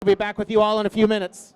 I'll be back with you all in a few minutes.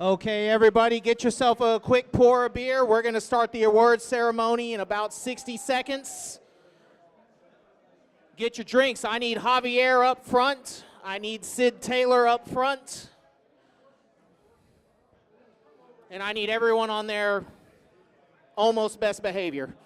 Okay, everybody, get yourself a quick pour of beer. We're going to start the awards ceremony in about 60 seconds. Get your drinks. I need Javier up front. I need Sid Taylor up front. And I need everyone on their almost best behavior.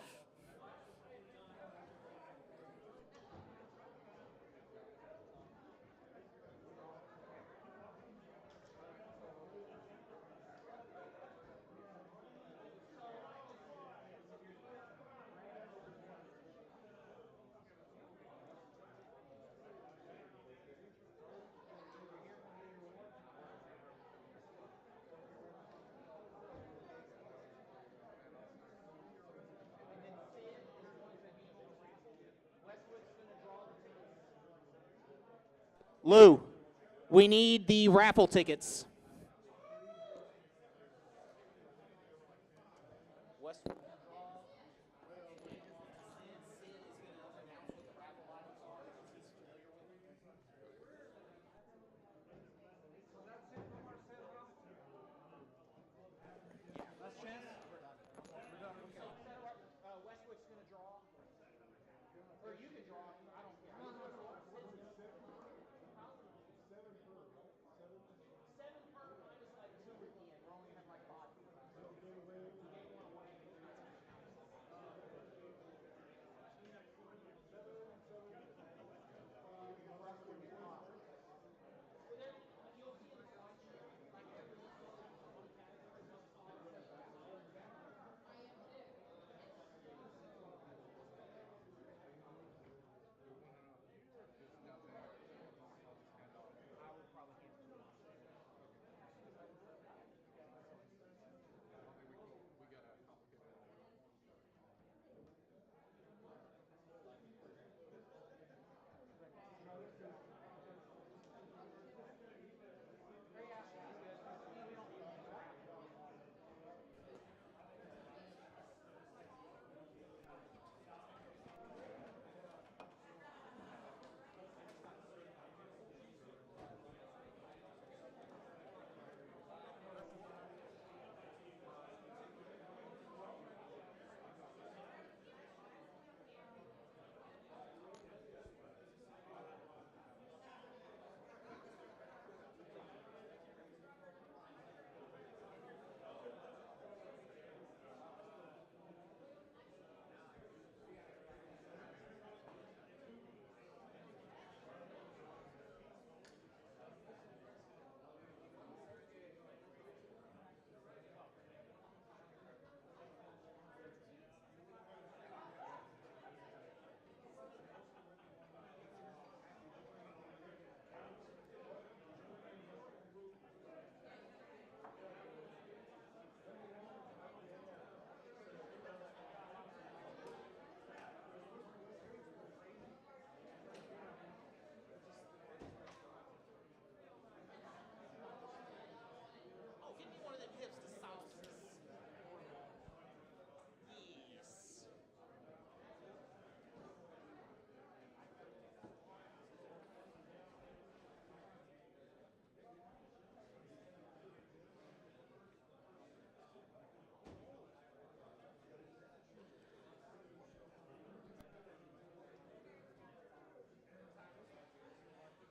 Lou, we need the raffle tickets.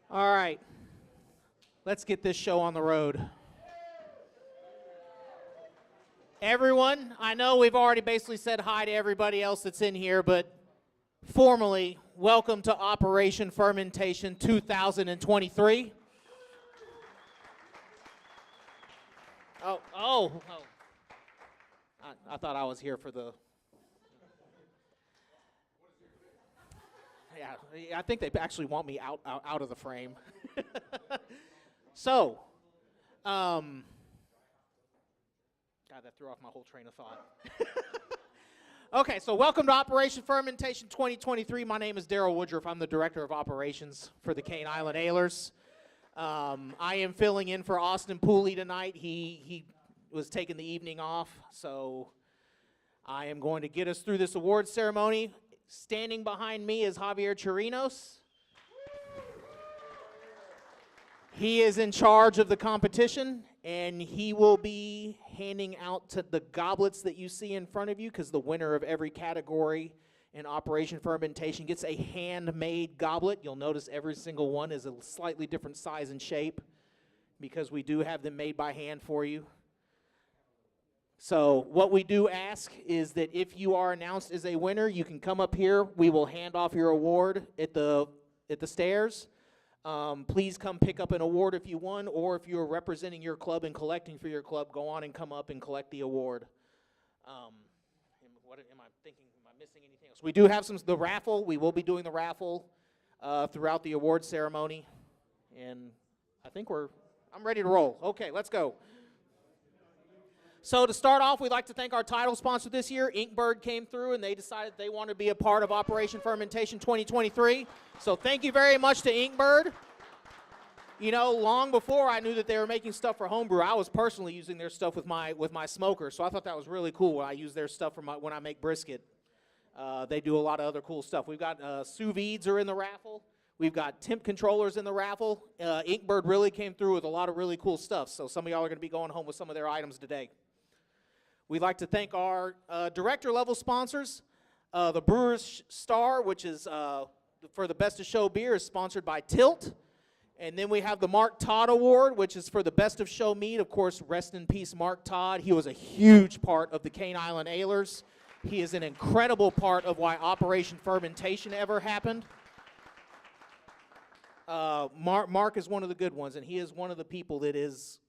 All right, let's get this show on the road. Everyone, I know we've already basically said hi to everybody else that's in here, but formally, welcome to Operation Fermentation 2023. Oh. I thought I was here for the... Yeah, I think they actually want me out of the frame. So, God, that threw off my whole train of thought. Okay, so welcome to Operation Fermentation 2023. My name is Daryl Woodruff. I'm the Director of Operations for the Cane Island Alers. I am filling in for Austin Pooley tonight. He was taking the evening off, so I am going to get us through this awards ceremony. Standing behind me is Javier Chirinos. He is in charge of the competition, And he will be handing out to the goblets that you see in front of you, because the winner of every category in Operation Fermentation gets a handmade goblet. You'll notice every single one is a slightly different size and shape, because we do have them made by hand for you. So what we do ask is that if you are announced as a winner, you can come up here. We will hand off your award at the stairs. Please come pick up an award if you won, or if you're representing your club and collecting for your club, go on and come up and collect the award. What am I thinking? Am I missing anything else? We do have the raffle. We will be doing the raffle throughout the award ceremony. And I think I'm ready to roll. Okay, let's go. So to start off, we'd like to thank our title sponsor this year. Inkbird came through, and they decided they want to be a part of Operation Fermentation 2023. So thank you very much to Inkbird. You know, long before I knew that they were making stuff for homebrew, I was personally using their stuff with my smoker. So I thought that was really cool when I use their stuff when I make brisket. They do a lot of other cool stuff. We've got sous vides are in the raffle. We've got temp controllers in the raffle. Inkbird really came through with a lot of really cool stuff. So some of y'all are going to be going home with some of their items today. We'd like to thank our director-level sponsors. The Brewer's Star, which is for the Best of Show beer, is sponsored by Tilt. And then we have the Mark Todd Award, which is for the Best of Show mead. Of course, rest in peace, Mark Todd. He was a huge part of the Cane Island Alers. He is an incredible part of why Operation Fermentation ever happened. Mark is one of the good ones, and he is one of the people that is,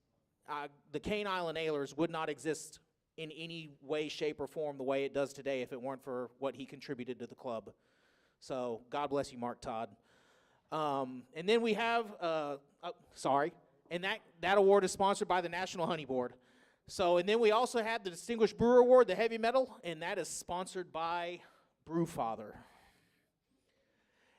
the Cane Island Alers would not exist in any way, shape, or form the way it does today if it weren't for what he contributed to the club. So God bless you, Mark Todd. And then we have, and that award is sponsored by the National Honey Board. So, and then we also have the Distinguished Brewer Award, the heavy metal, and that is sponsored by Brewfather.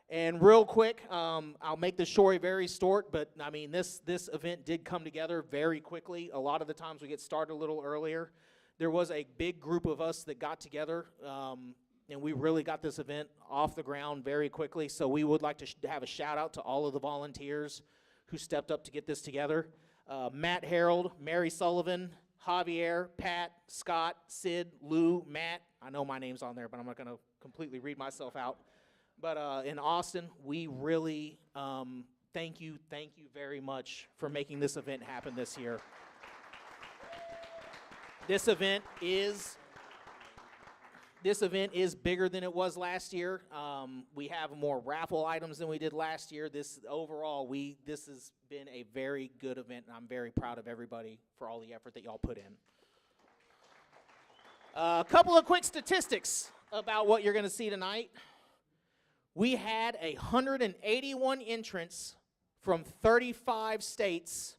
And real quick, I'll make the story very short, but I mean, this event did come together very quickly. A lot of the times we get started a little earlier. There was a big group of us that got together, and we really got this event off the ground very quickly. So we would like to have a shout out to all of the volunteers who stepped up to get this together. Matt Harold, Mary Sullivan, Javier, Pat, Scott, Sid, Lou, Matt. I know my name's on there, but I'm not going to completely read myself out. But in Austin, we really thank you very much for making this event happen this year. This event is bigger than it was last year. We have more raffle items than we did last year. This has been a very good event, and I'm very proud of everybody for all the effort that y'all put in. A couple of quick statistics about what you're going to see tonight. We had 181 entrants from 35 states,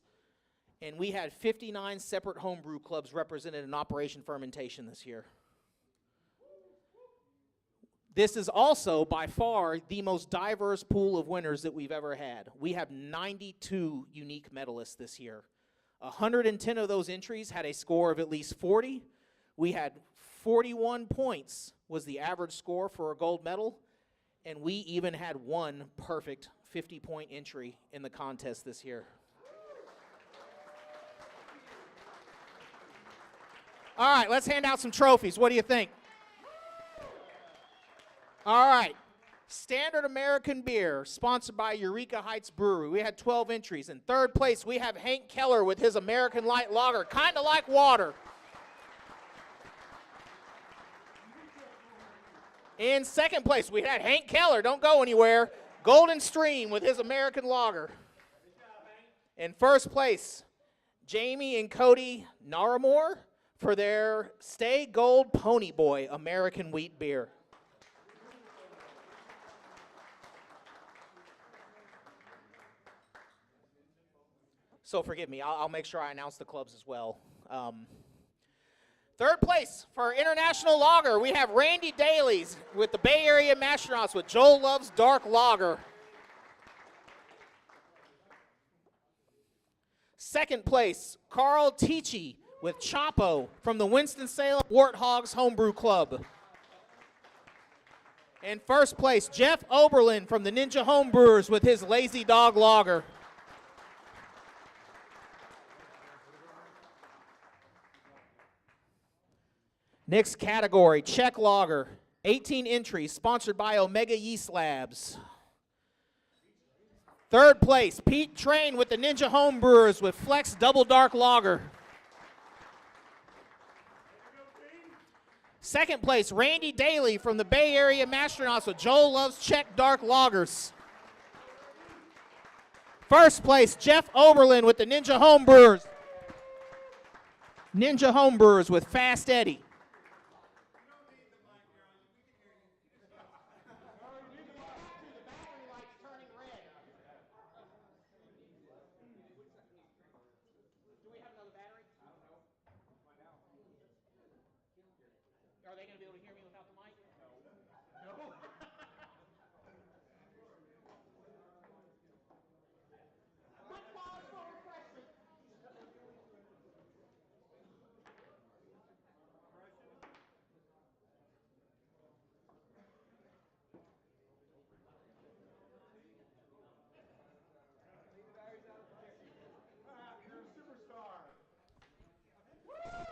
and we had 59 separate homebrew clubs represented in Operation Fermentation this year. This is also, by far, the most diverse pool of winners that we've ever had. We have 92 unique medalists this year. 110 of those entries had a score of at least 40. We had 41 points was the average score for a gold medal, and we even had one perfect 50-point entry in the contest this year. All right, let's hand out some trophies. What do you think? All right. Standard American Beer, sponsored by Eureka Heights Brewery. We had 12 entries. In third place, we have Hank Keller with his American Light Lager, kind of like water. In second place, we had Hank Keller, don't go anywhere, Golden Stream with his American Lager. In first place, Jamie and Cody Naramore for their Stay Gold Pony Boy American Wheat Beer. So forgive me, I'll make sure I announce the clubs as well. Third place for International Lager, we have Randy Daly's with the Bay Area Mastronauts with Joel Love's Dark Lager. Second place, Carl Tichy with Chapo from the Winston-Salem Warthogs Homebrew Club. And first place, Jeff Oberlin from the Ninja Homebrewers with his Lazy Dog Lager. Next category, Czech Lager, 18 entries, sponsored by Omega Yeast Labs. Third place, Pete Train with the Ninja Homebrewers with Flex Double Dark Lager. Second place, Randy Daly from the Bay Area Mastronauts with Joel Loves Czech Dark Lagers. First place, Jeff Oberlin with the Ninja Homebrewers. Ninja Homebrewers with Fast Eddie. Are they going to be able to hear me without the mic? No.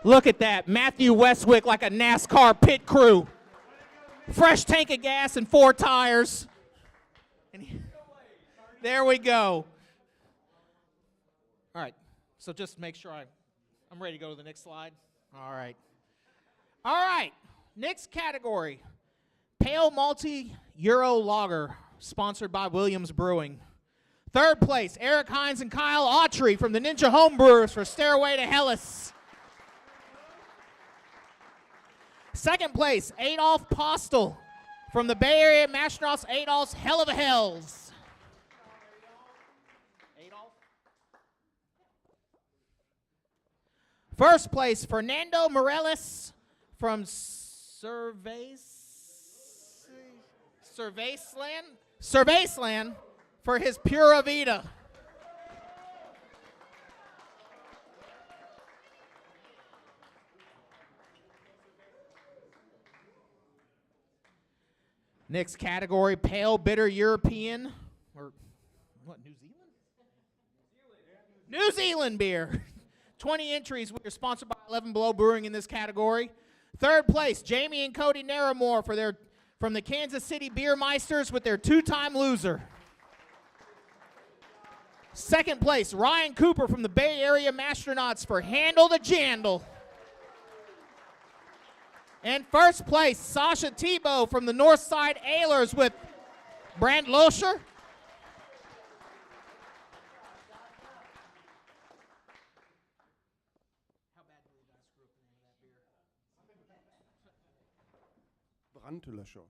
Look at that, Matthew Westwick like a NASCAR pit crew. Fresh tank of gas and 4 tires. There we go. All right, so just make sure I'm ready to go to the next slide. All right. All right, next category, Pale Malty Euro Lager, sponsored by Williams Brewing. Third place, Eric Hines and Kyle Autry from the Ninja Homebrewers for Stairway to Hellas. Second place, Adolf Postel from the Bay Area Mastronauts, Adolf's Hell of a Hells. Adolf. First place, Fernando Morales from Cervaceland for his Pura Vida. Next category, Pale Bitter European, or what, New Zealand? New Zealand beer. 20 entries. We are sponsored by 11 Below Brewing in this category. Third place, Jamie and Cody Naramore from the Kansas City Beer Meisters with their 2-time loser. Second place, Ryan Cooper from the Bay Area Mastronauts for Handle the Jandle. And first place, Sasha Tebow from the Northside Alers with Brand Loescher. How bad did you guys screw up the name of that beer? Brandlöscher.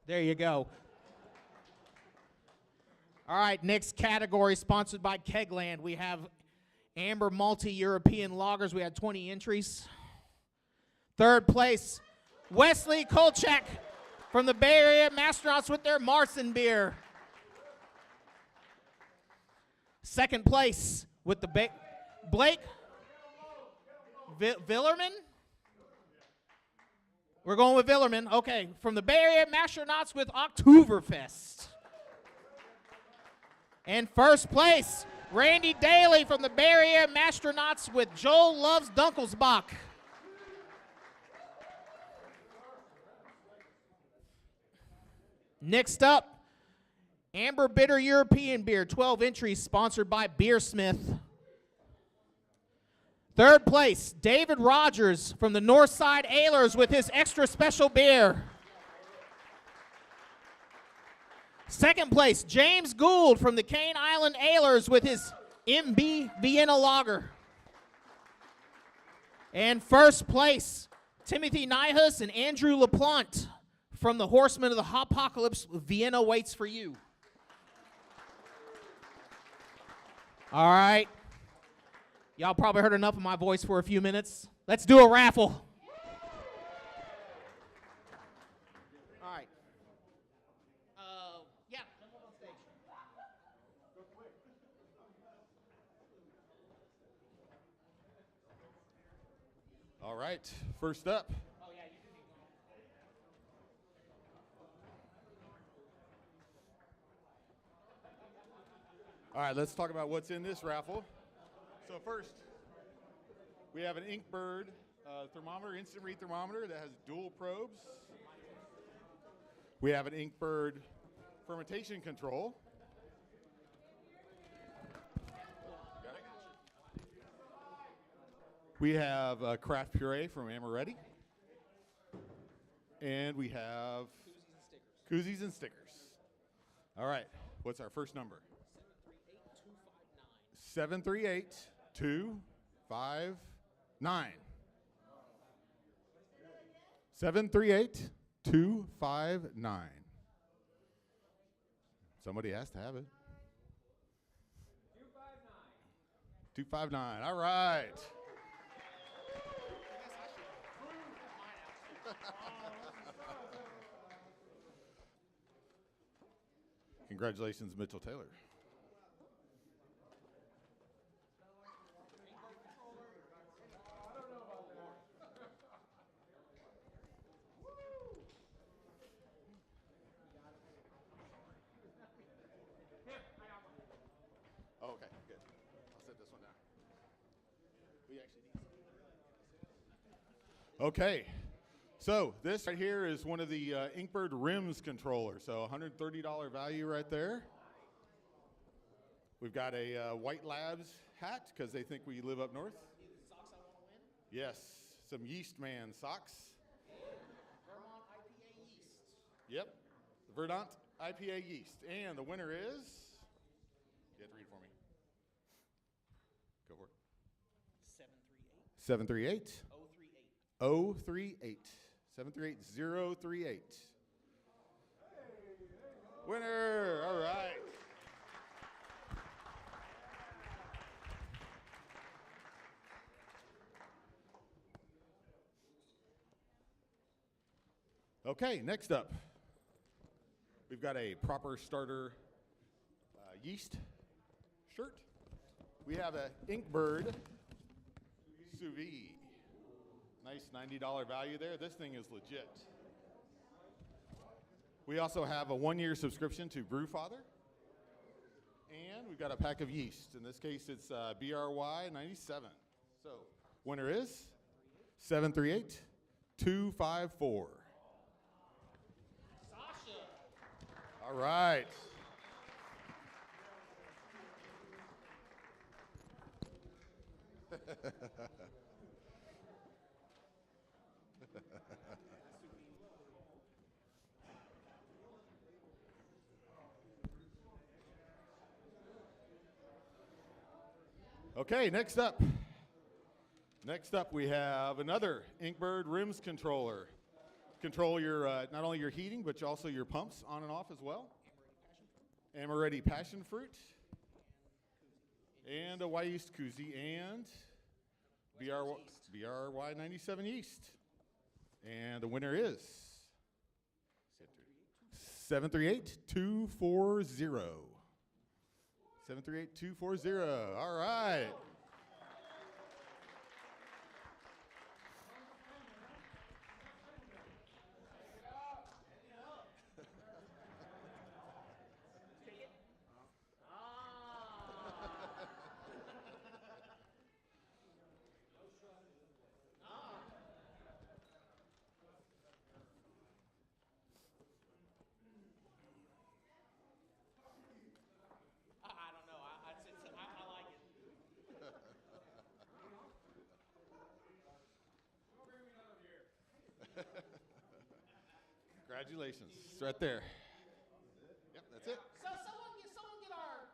There you go. All right, next category, sponsored by Kegland. We have Amber Multi-European Lagers. We had 20 entries. Third place, Wesley Kolchak from the Bay Area Mastronauts with their Marson beer. Second place with the Blake Villerman. We're going with Villerman. Okay, from the Bay Area Mastronauts with Oktoberfest. And first place, Randy Daly from the Bay Area Mastronauts with Joel Loves Dunkelsbach. Next up, Amber Bitter European Beer, 12 entries, sponsored by Beersmith. Third place, David Rogers from the Northside Alers with his extra special beer. Second place, James Gould from the Cane Island Alers with his MB Vienna Lager. And first place, Timothy Nihus and Andrew LaPlante from the Horsemen of the Hopocalypse, Vienna waits for you. All right. Y'all probably heard enough of my voice for a few minutes. Let's do a raffle. All right. Yeah, come on stage. All right, first up. Oh, yeah, you can keep going. All right, let's talk about what's in this raffle. So first, we have an Inkbird thermometer, instant read thermometer that has dual probes. We have an Inkbird fermentation control. Got it? We have craft puree from Amaretti. And we have koozies and stickers. All right, what's our first number? 738-259. 738-259. Somebody has to have it. 259. All right. Congratulations, Mitchell Taylor. Oh, okay, good. I'll set this one down. We actually need. Okay. So this right here is one of the Inkbird Rims controllers. So $130 value right there. We've got a White Labs hat because they think we live up north. Socks I want to win. Yes, some Yeast Man socks. Vermont IPA yeast. Yep, the Verdant IPA yeast. And the winner is, you have to read it for me. Go for it. 738. 738. 038. 038. 738-038. Winner! All right. Okay, next up, we've got a proper starter yeast shirt. We have a Inkbird sous vide. Nice $90 value there. This thing is legit. We also have a 1-year subscription to Brewfather. And we've got a pack of yeast. In this case, it's BRY 97. So, winner is 738-254. Sasha. All right. Okay, next up. Next up, we have another Inkbird Rims controller. Control your not only your heating, but also your pumps on and off as well. Amaretti Passion Fruit. And a Y yeast koozie and BRY 97 yeast. And the winner is 738-240. 738-240. All right. I don't know. I like it. Congratulations. It's right there. Yep, that's it. So someone get our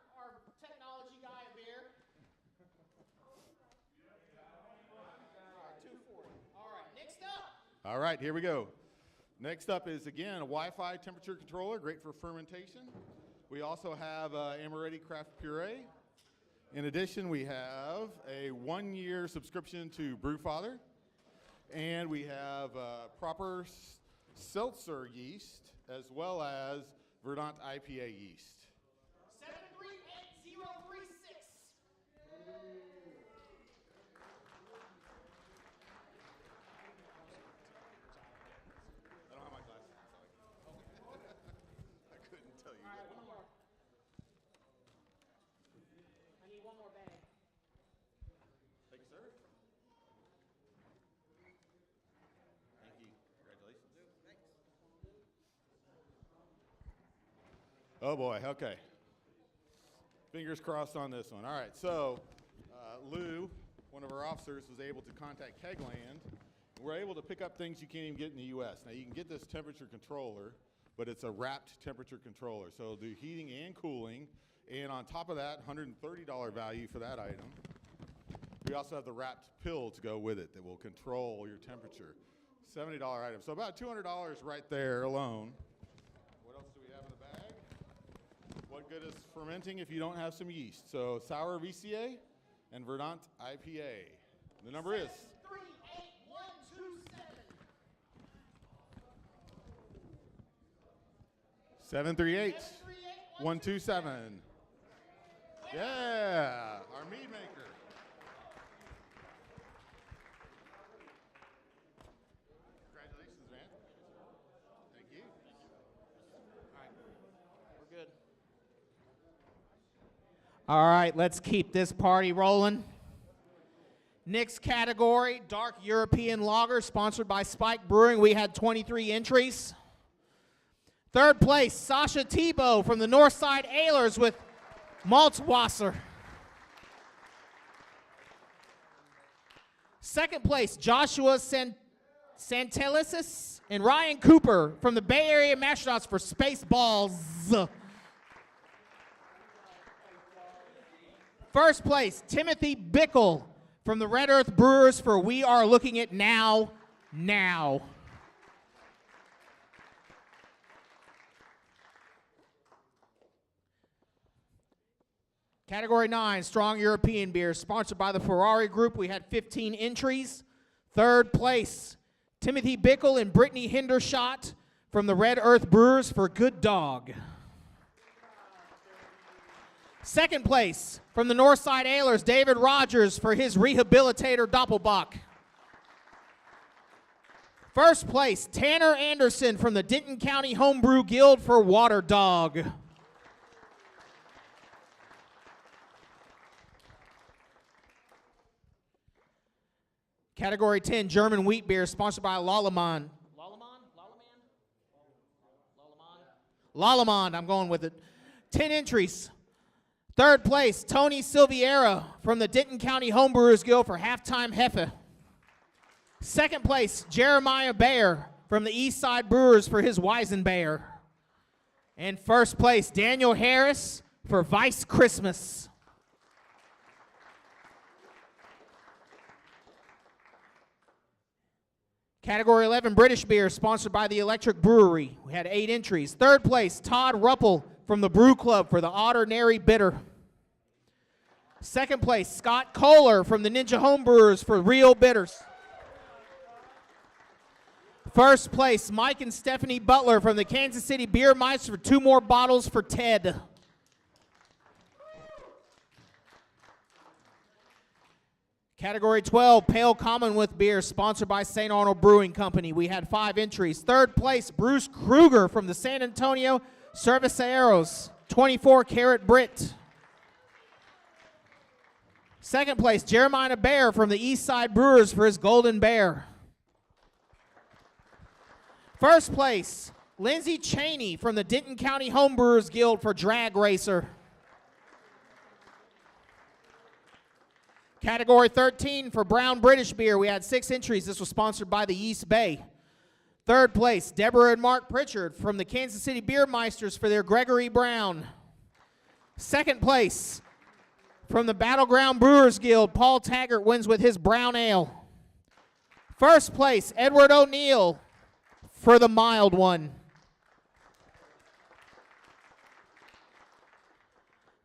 technology guy a beer. All right, 240. All right, next up. All right, here we go. Next up is, again, a Wi-Fi temperature controller, great for fermentation. We also have Amaretti Craft Puree. In addition, we have a 1-year subscription to Brewfather. And we have proper seltzer yeast, as well as Verdant IPA yeast. 738-036. I don't have my glasses, sorry. I couldn't tell you. All right, one more. I need one more bag. Thank you, sir. Oh boy, okay. Fingers crossed on this one. All right, so Lou, one of our officers, was able to contact Kegland. We're able to pick up things you can't even get in the U.S. Now, you can get this temperature controller, but it's a wrapped temperature controller. So it'll do heating and cooling. And on top of that, $130 value for that item. We also have the wrapped pill to go with it that will control your temperature. $70 item. So about $200 right there alone. What else do we have in the bag? What good is fermenting if you don't have some yeast? So sour VCA and Verdant IPA. The number is 738-127. Yeah, our mead maker. Congratulations, man. Thank you. All right, we're good. All right, let's keep this party rolling. Next category, Dark European Lager, sponsored by Spike Brewing. We had 23 entries. Third place, Sasha Tebow from the Northside Alers with Malzwasser. Second place, Joshua Santelisis and Ryan Cooper from the Bay Area Mastodons for Spaceballs. First place, Timothy Bickle from the Red Earth Brewers for We Are Looking at Now. Category 9, Strong European Beer, sponsored by the Ferrari Group. We had 15 entries. Third place, Timothy Bickle and Brittany Hendershot from the Red Earth Brewers for Good Dog. Second place, from the Northside Alers, David Rogers for his Rehabilitator Doppelbock. First place, Tanner Anderson from the Denton County Homebrew Guild for Water Dog. Category 10, German Wheat Beer, sponsored by Lallemand. Lallemand, I'm going with it. 10 entries. Third place, Tony Silviera from the Denton County Homebrewers Guild for Halftime Heffe. Second place, Jeremiah Bayer from the Eastside Brewers for his Weizenbayer. And first place, Daniel Harris for Vice Christmas. Category 11, British Beer, sponsored by the Electric Brewery. We had 8 entries. Third place, Todd Ruppel from the Brew Club for the Otternary Bitter. Second place, Scott Kohler from the Ninja Homebrewers for Real Bitters. First place, Mike and Stephanie Butler from the Kansas City Beer Mice for 2 more bottles for Ted. Category 12, Pale Commonwealth Beer, sponsored by St. Arnold Brewing Company. We had 5 entries. Third place, Bruce Kruger from the San Antonio Cerveceros, 24 Carat Brit. Second place, Jeremiah Bayer from the Eastside Brewers for his Golden Bear. First place, Lindsey Cheney from the Denton County Homebrewers Guild for Drag Racer. Category 13 for Brown British Beer. We had 6 entries. This was sponsored by the East Bay. Third place, Deborah and Mark Pritchard from the Kansas City Beer Meisters for their Gregory Brown. Second place, from the Battleground Brewers Guild, Paul Taggart wins with his Brown Ale. First place, Edward O'Neill for the Mild One.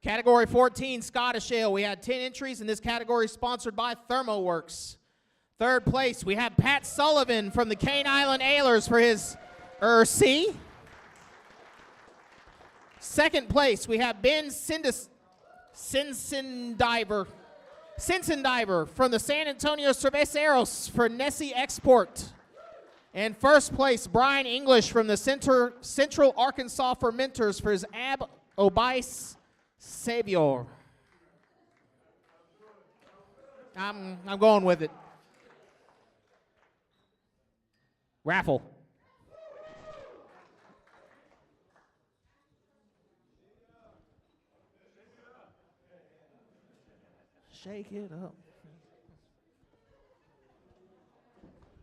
Category 14, Scottish Ale. We had 10 entries in this category, sponsored by ThermoWorks. Third place, we have Pat Sullivan from the Cane Island Alers for his C. Second place, we have Ben Sinsendiver from the San Antonio Cerveceros for Nessie Export. And first place, Brian English from the Central Arkansas Fermenters for his Ab Obice Savior. I'm going with it. Raffle. Shake it up.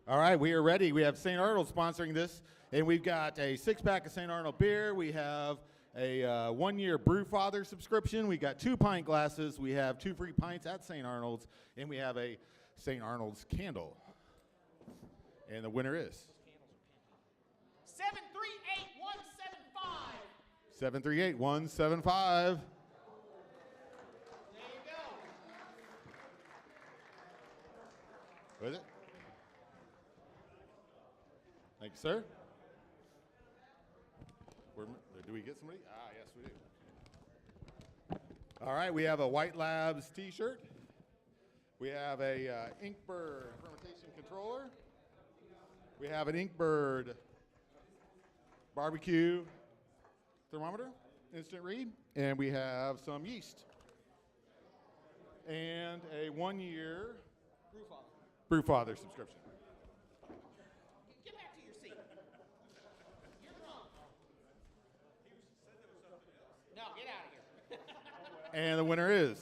All right, we are ready. We have St. Arnold sponsoring this, and we've got a 6-pack of St. Arnold beer. We have a 1-year Brewfather subscription. We got 2 pint glasses. We have 2 free pints at St. Arnold's, and we have a St. Arnold's candle. And the winner is 738175. 738175. There you go. What is it? Thank you, sir. Do we get somebody? Ah, yes, we do. All right, we have a White Labs t-shirt. We have a Inkbird fermentation controller. We have an Inkbird barbecue thermometer, instant read. And we have some yeast. And a 1-year Brewfather subscription. Get back to your seat. You're wrong. No, get out of here. And the winner is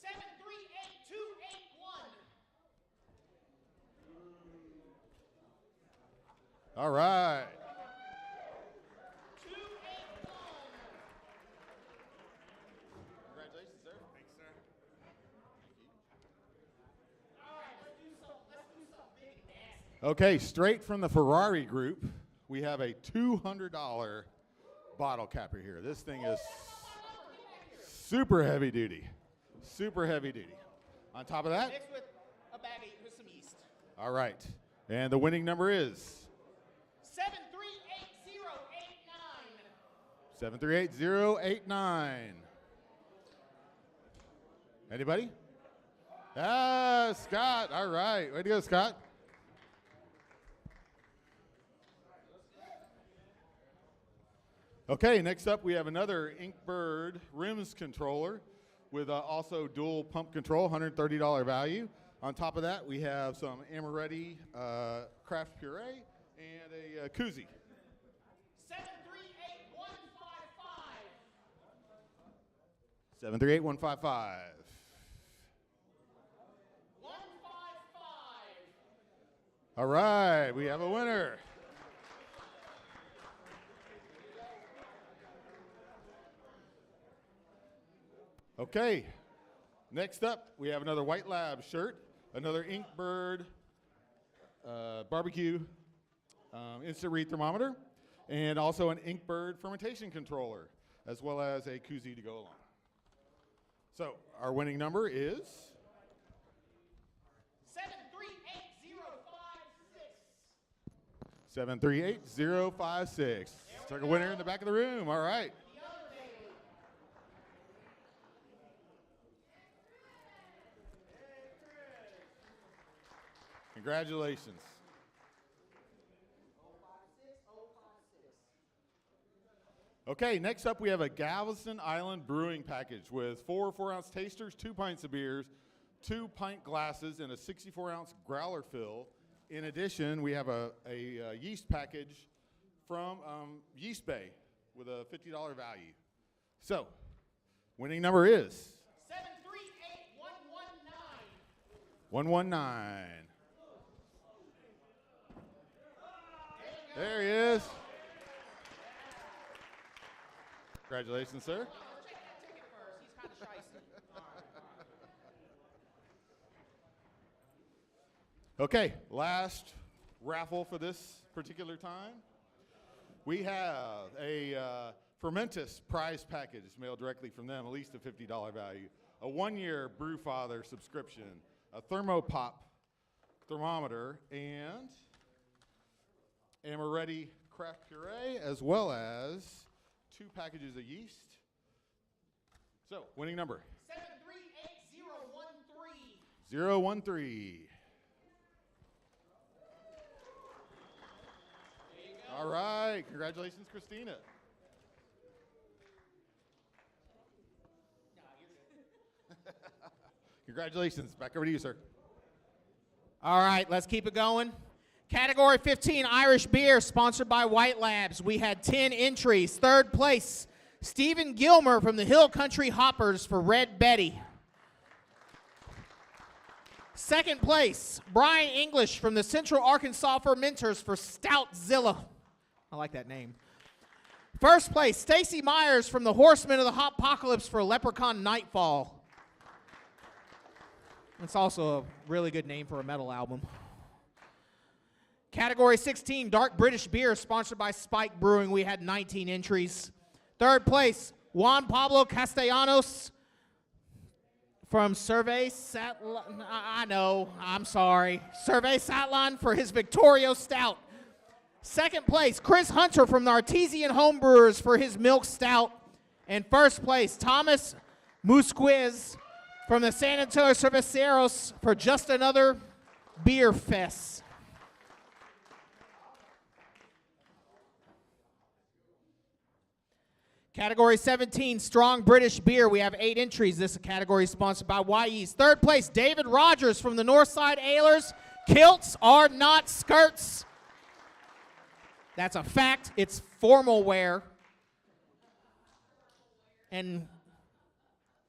738281. all right. 281. Congratulations, sir. Thanks, sir. All right, let's do something big and nasty. Okay, straight from the Ferrari group, we have a $200 bottle capper here. This thing is super heavy duty. Super heavy duty. On top of that, Mixed with a bag with some yeast. all right. And the winning number is 738089. 738089. Anybody? Ah, Scott. All right. Way to go, Scott. Okay, next up we have another Inkbird rims controller with also dual pump control, $130 value. On top of that, we have some Amaretti craft puree and a koozie. 738155. 738155. 155. All right, we have a winner. Okay, next up, we have another White Lab shirt, another Inkbird barbecue instant read thermometer, and also an Inkbird fermentation controller, as well as a koozie to go along. So our winning number is 738056. 738056. It's like a winner in the back of the room. All right. Congratulations. Okay, next up we have a Galveston Island brewing package with 4 4-ounce tasters, 2 pints of beers, 2 pint glasses, and a 64-ounce growler fill. In addition, we have a yeast package from Yeast Bay with a $50 value. So, winning number is 738119. 119. There he is. Congratulations, sir. Check that ticket first. He's kind of shysty. Okay, last raffle for this particular time. We have a Fermentus prize package mailed directly from them, at least a $50 value. A 1-year Brewfather subscription, a Thermopop thermometer, and Amaretti craft puree, as well as 2 packages of yeast. So, winning number 738013. 013. All right, congratulations, Christina. Congratulations, back over to you, sir. All right, let's keep it going. Category 15, Irish beer, sponsored by White Labs. We had 10 entries. Third place, Stephen Gilmer from the Hill Country Hoppers for Red Betty. Second place, Brian English from the Central Arkansas Fermenters for Stoutzilla. I like that name. First place, Stacy Myers from the Horsemen of the Hoppocalypse for Leprechaun Nightfall. It's also a really good name for a metal album. Category 16, Dark British Beer, sponsored by Spike Brewing. We had 19 entries. Third place, Juan Pablo Castellanos from Survey Satlan. I know, I'm sorry. Survey Satlan for his Victorio Stout. Second place, Chris Hunter from the Artesian Homebrewers for his Milk Stout. And first place, Thomas Musquiz from the San Antonio Cerveceros for Just Another Beer Fest. Category 17, Strong British Beer. We have 8 entries. This category is sponsored by YE's. Third place, David Rogers from the Northside Alers. Kilts are not skirts. That's a fact. It's formal wear. And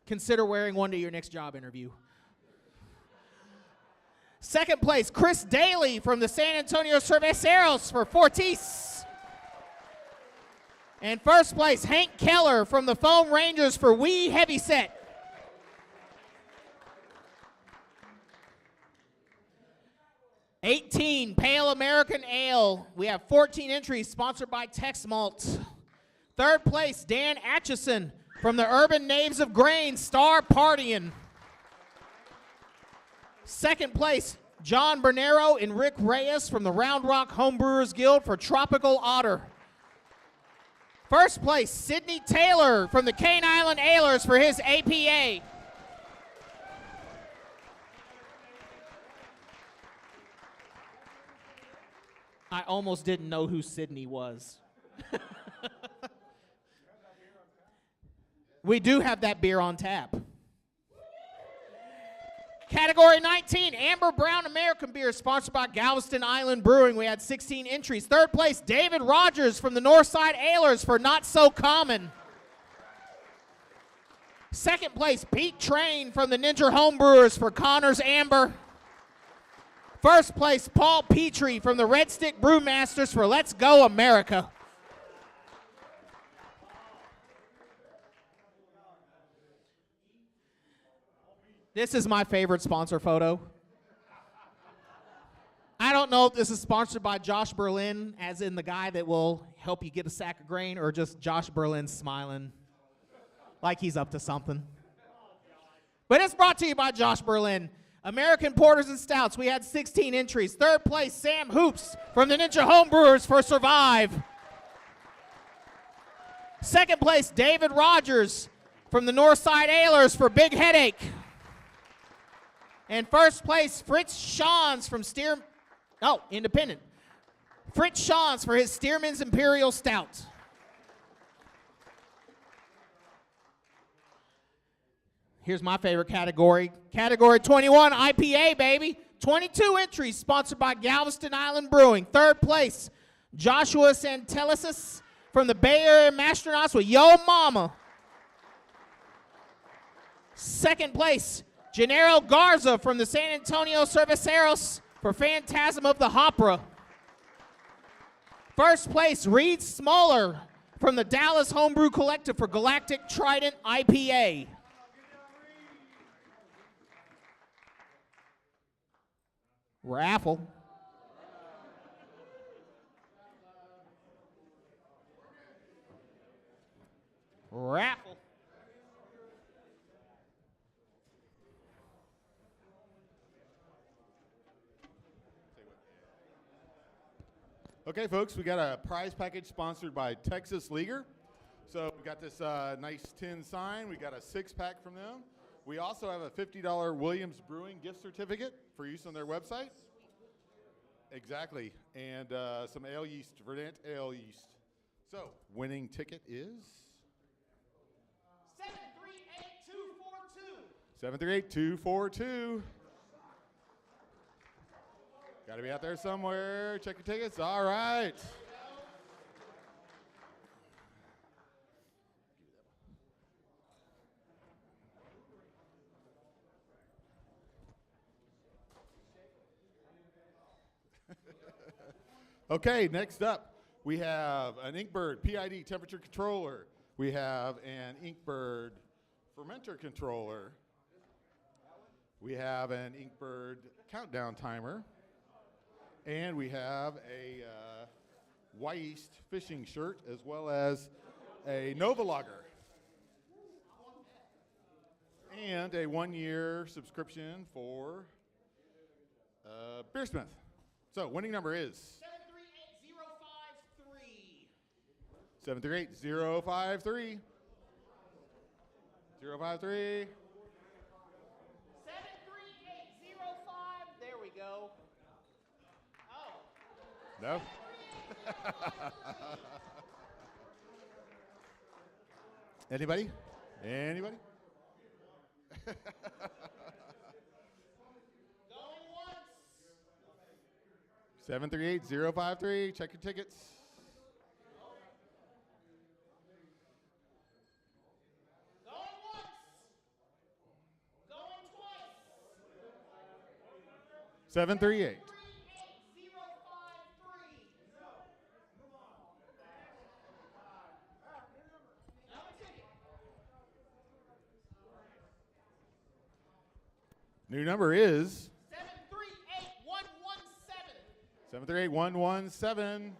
consider wearing one to your next job interview. Second place, Chris Daly from the San Antonio Cerveceros for Fortis. And first place, Hank Keller from the Foam Rangers for Wee Heavyset. '18, Pale American Ale. We have 14 entries, sponsored by Tex Malt. Third place, Dan Atchison from the Urban Knaves of Grain, Star Partyin'. Second place, John Bernero and Rick Reyes from the Round Rock Homebrewers Guild for Tropical Otter. First place, Sidney Taylor from the Cane Island Alers for his APA. I almost didn't know who Sidney was. We do have that beer on tap. Category 19, Amber Brown American Beer, sponsored by Galveston Island Brewing. We had 16 entries. Third place, David Rogers from the Northside Alers for Not So Common. Second place, Pete Train from the Ninja Homebrewers for Connors Amber. First place, Paul Petrie from the Red Stick Brewmasters for Let's Go America. This is my favorite sponsor photo. I don't know if this is sponsored by Josh Berlin, as in the guy that will help you get a sack of grain, or just Josh Berlin smiling like he's up to something. But it's brought to you by Josh Berlin. American Porters and Stouts, we had 16 entries. Third place, Sam Hoops from the Ninja Homebrewers for Survive. Second place, David Rogers from the Northside Alers for Big Headache. And first place, Fritz Schans from Independent. Fritz Schans for his Stearman's Imperial Stout. Here's my favorite category. Category 21, IPA, baby. 22 entries, sponsored by Galveston Island Brewing. Third place, Joshua Santelisis from the Bay Area Mastronauts with Yo Mama. Second place, Gennaro Garza from the San Antonio Cerveceros for Phantasm of the Opera. First place, Reed Smoller from the Dallas Homebrew Collective for Galactic Trident IPA. Raffle. Raffle. Okay, folks, we got a prize package sponsored by Texas Leaguer. So we got this nice tin sign. We got a 6-pack from them. We also have a $50 Williams Brewing gift certificate for use on their website. Exactly. And some ale yeast, Verdant ale yeast. So, winning ticket is 738242. 738-242. Got to be out there somewhere. Check your tickets. All right. Okay, next up, we have an Inkbird PID temperature controller. We have an Inkbird fermenter controller. We have an Inkbird countdown timer. And we have a Yeast fishing shirt as well as a Nova Lager. And a 1-year subscription for Beersmith. So winning number is 738053. 738053. 053. 73805. There we go. Oh. No? Anybody? Anybody? Going once. 738053. Check your tickets. Going once. Going twice. 738. 7388053. New number is 738117. 738117.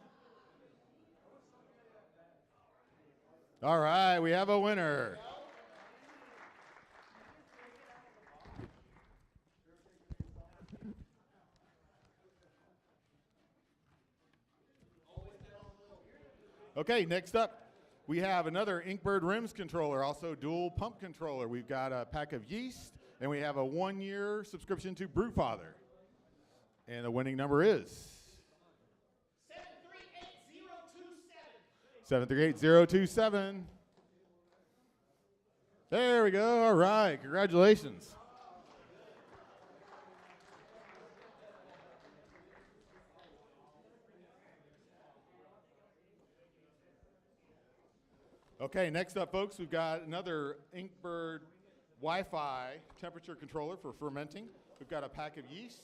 All right, we have a winner. Okay, next up, we have another Inkbird Rims controller, also dual pump controller. We've got a pack of yeast, and we have a 1-year subscription to Brewfather. And the winning number is 738027. 738027. There we go. All right, congratulations. Okay, next up, folks, we've got another Inkbird Wi-Fi temperature controller for fermenting. We've got a pack of yeast,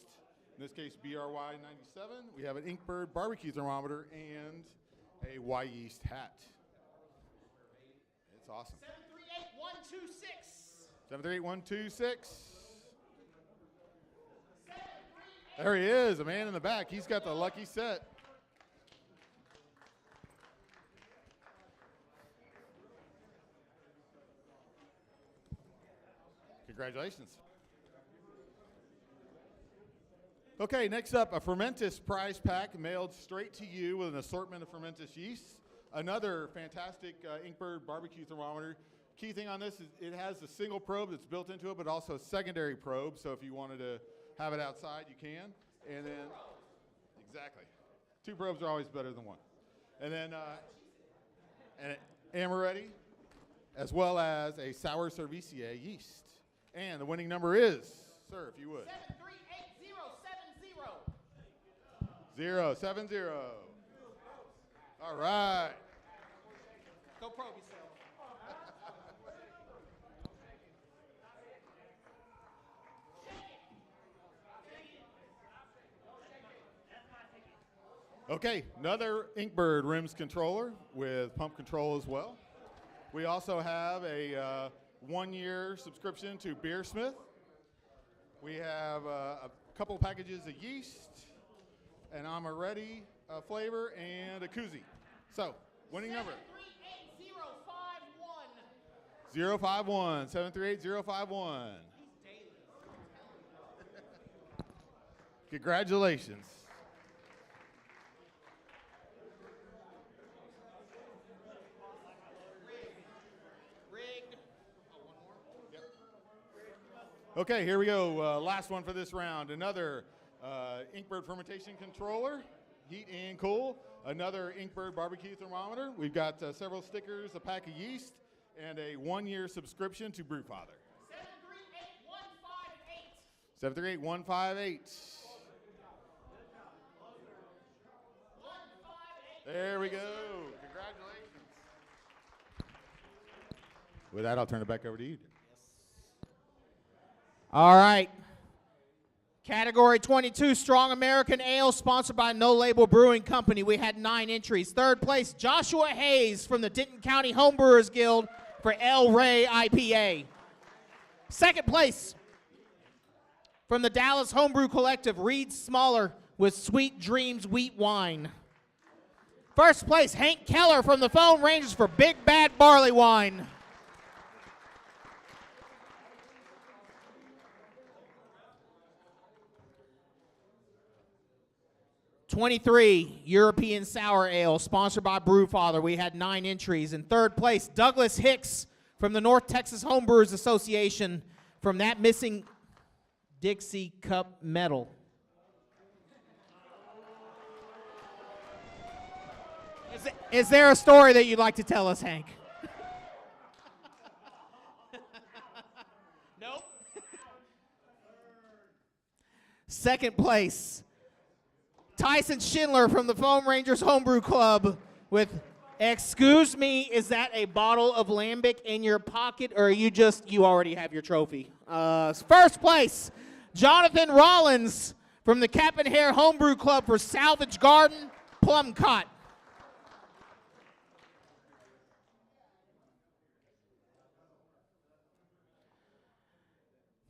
in this case BRY97. We have an Inkbird barbecue thermometer and a Y-yeast hat. It's awesome. 738126. 738-126. There he is, a man in the back. He's got the lucky set. Congratulations. Okay, next up, a Fermentis prize pack mailed straight to you with an assortment of Fermentis yeasts. Another fantastic Inkbird barbecue thermometer. Key thing on this is it has a single probe that's built into it, but also a secondary probe. So if you wanted to have it outside, you can. And then, exactly. 2 probes are always better than 1. And then, an Amaretti, as well as a Sour Cerevisier yeast. And the winning number is, sir, if you would. 738070. 070. All right. Go probe yourself. Okay, another Inkbird Rims controller with pump control as well. We also have a 1-year subscription to Beersmith. We have a couple packages of yeast, an Amaretti flavor, and a koozie. So, winning number. 738051. 738051. Congratulations. Rigged. Oh, one more? Yep. Okay, here we go. Last one for this round. Another Inkbird fermentation controller, heat and cool. Another Inkbird barbecue thermometer. We've got several stickers, a pack of yeast, and a 1-year subscription to Brewfather. 738158. 738158. There we go. Congratulations. With that, I'll turn it back over to you. All right. Category 22, Strong American Ale, sponsored by No Label Brewing Company. We had 9 entries. Third place, Joshua Hayes from the Denton County Homebrewers Guild for El Rey IPA. Second place, from the Dallas Homebrew Collective, Reed Smaller with Sweet Dreams Wheat Wine. First place, Hank Keller from the Foam Rangers for Big Bad Barley Wine. '23 European Sour Ale, sponsored by Brewfather. We had 9 entries. In third place, Douglas Hicks from the North Texas Homebrewers Association from that missing Dixie Cup medal. Is there a story that you'd like to tell us, Hank? Nope. Second place, Tyson Schindler from the Foam Rangers Homebrew Club with, excuse me, is that a bottle of Lambic in your pocket, or are you already have your trophy? First place, Jonathan Rollins from the Cap and Hare Homebrew Club for Salvage Garden Plum Cot.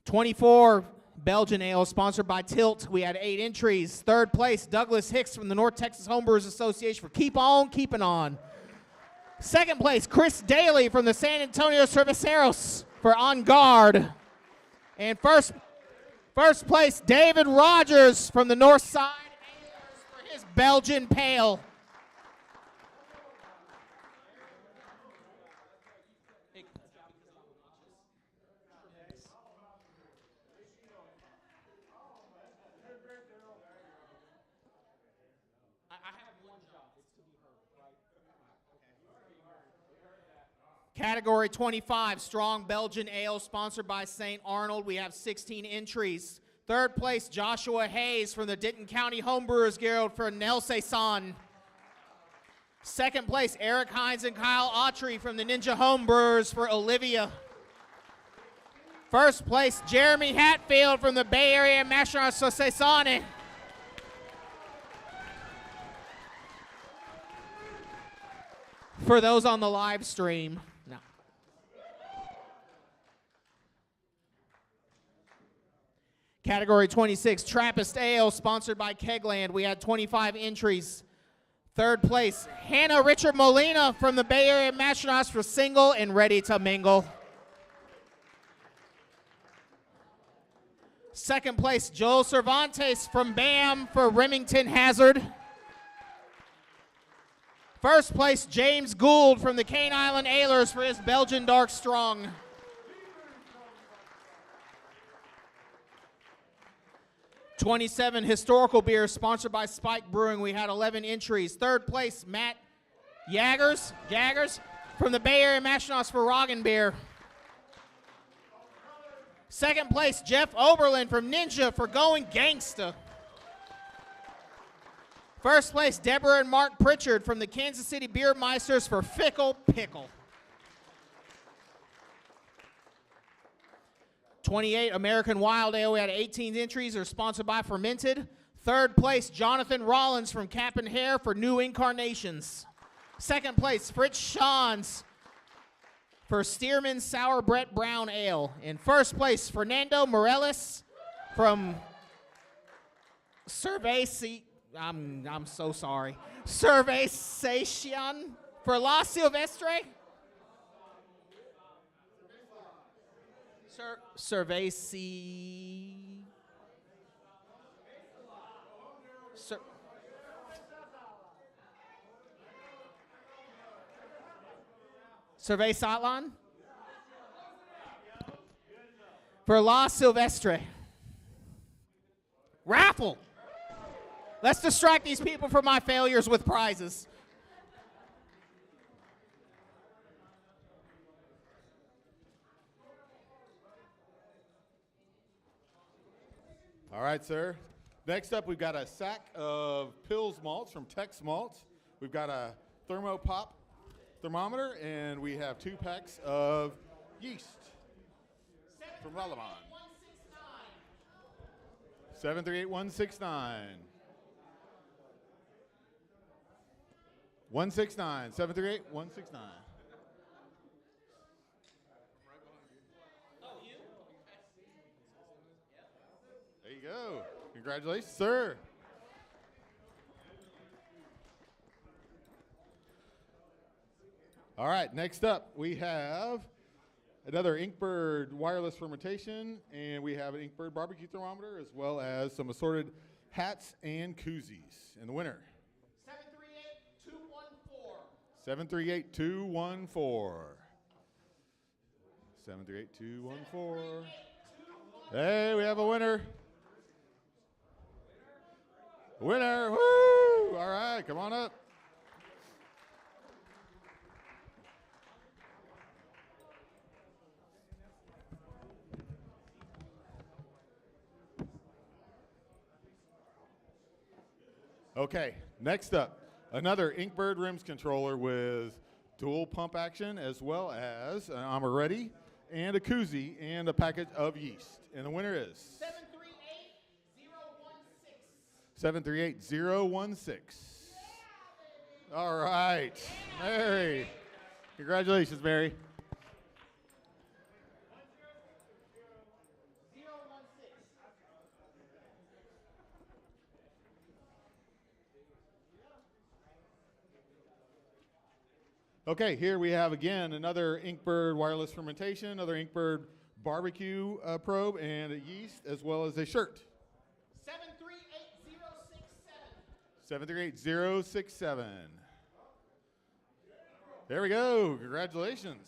'24 Belgian Ale, sponsored by Tilt. We had 8 entries. Third place, Douglas Hicks from the North Texas Homebrewers Association for Keep On Keeping On. Second place, Chris Daly from the San Antonio Cerveceros for On Guard. And first place, David Rogers from the North Side Alers for his Belgian Pale. Category 25, Strong Belgian Ale, sponsored by St. Arnold. We have 16 entries. Third place, Joshua Hayes from the Denton County Homebrewers Guild for Nel Saison. Second place, Eric Hines and Kyle Autry from the Ninja Homebrewers for Olivia. First place, Jeremy Hatfield from the Bay Area Master Association. For those on the live stream, no. Category 26, Trappist Ale, sponsored by Kegland. We had 25 entries. Third place, Hannah Richard Molina from the Bay Area Mastronauts for Single and Ready to Mingle. Second place, Joel Cervantes from BAM for Remington Hazard. First place, James Gould from the Cane Island Alers for his Belgian Dark Strong. '27 Historical Beer, sponsored by Spike Brewing. We had 11 entries. Third place, Matt Jaggers from the Bay Area Mastronauts for Roggen Beer. Second place, Jeff Oberlin from Ninja for Going Gangsta. First place, Deborah and Mark Pritchard from the Kansas City Beer Meisters for Fickle Pickle. 28 American Wild Ale, we had 18 entries, are sponsored by Fermented. Third place, Jonathan Rollins from Cap and Hare for New Incarnations. Second place, Fritz Schans for Stearman Sour Brett Brown Ale. In first place, Fernando Morales from Cerveza. I'm so sorry. Cerveza for La Silvestre. Cerveza for La Silvestre. Raffle. Let's distract these people from my failures with prizes. All right, sir. Next up, we've got a sack of Pils malts from Tex Malts. We've got a Thermopop thermometer, and we have 2 packs of yeast from Lalaman. 738169. 169, 738, 169. There you go. Congratulations, sir. All right, next up we have another Inkbird wireless fermentation, and we have an Inkbird barbecue thermometer, as well as some assorted hats and koozies. And the winner? 738-214. 738-214. Hey, we have a winner. Winner, woo! All right, come on up. Okay, next up, another Inkbird Rims controller with dual pump action, as well as an Amaretti and a koozie and a package of yeast. And the winner is 738-016. All right, Mary. Congratulations, Mary. Okay, here we have again another Inkbird wireless fermentation, another Inkbird barbecue probe, and a yeast, as well as a shirt. 738-067. There we go. Congratulations.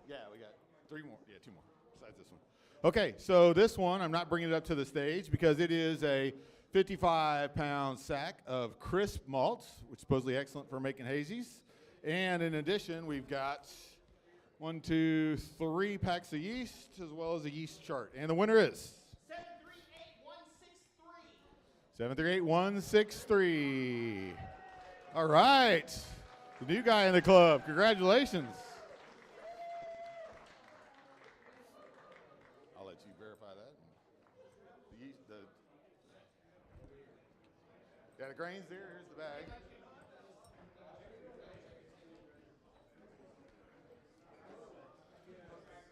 Yeah, we got three more. Yeah, two more besides this one. Okay, so this one, I'm not bringing it up to the stage because it is a 55-pound sack of crisp malts, which is supposedly excellent for making hazies. And in addition, we've got 1, 2, 3 packs of yeast, as well as a yeast chart. And the winner is 738-163. All right, the new guy in the club. Congratulations. Got the grains there, here's the bag.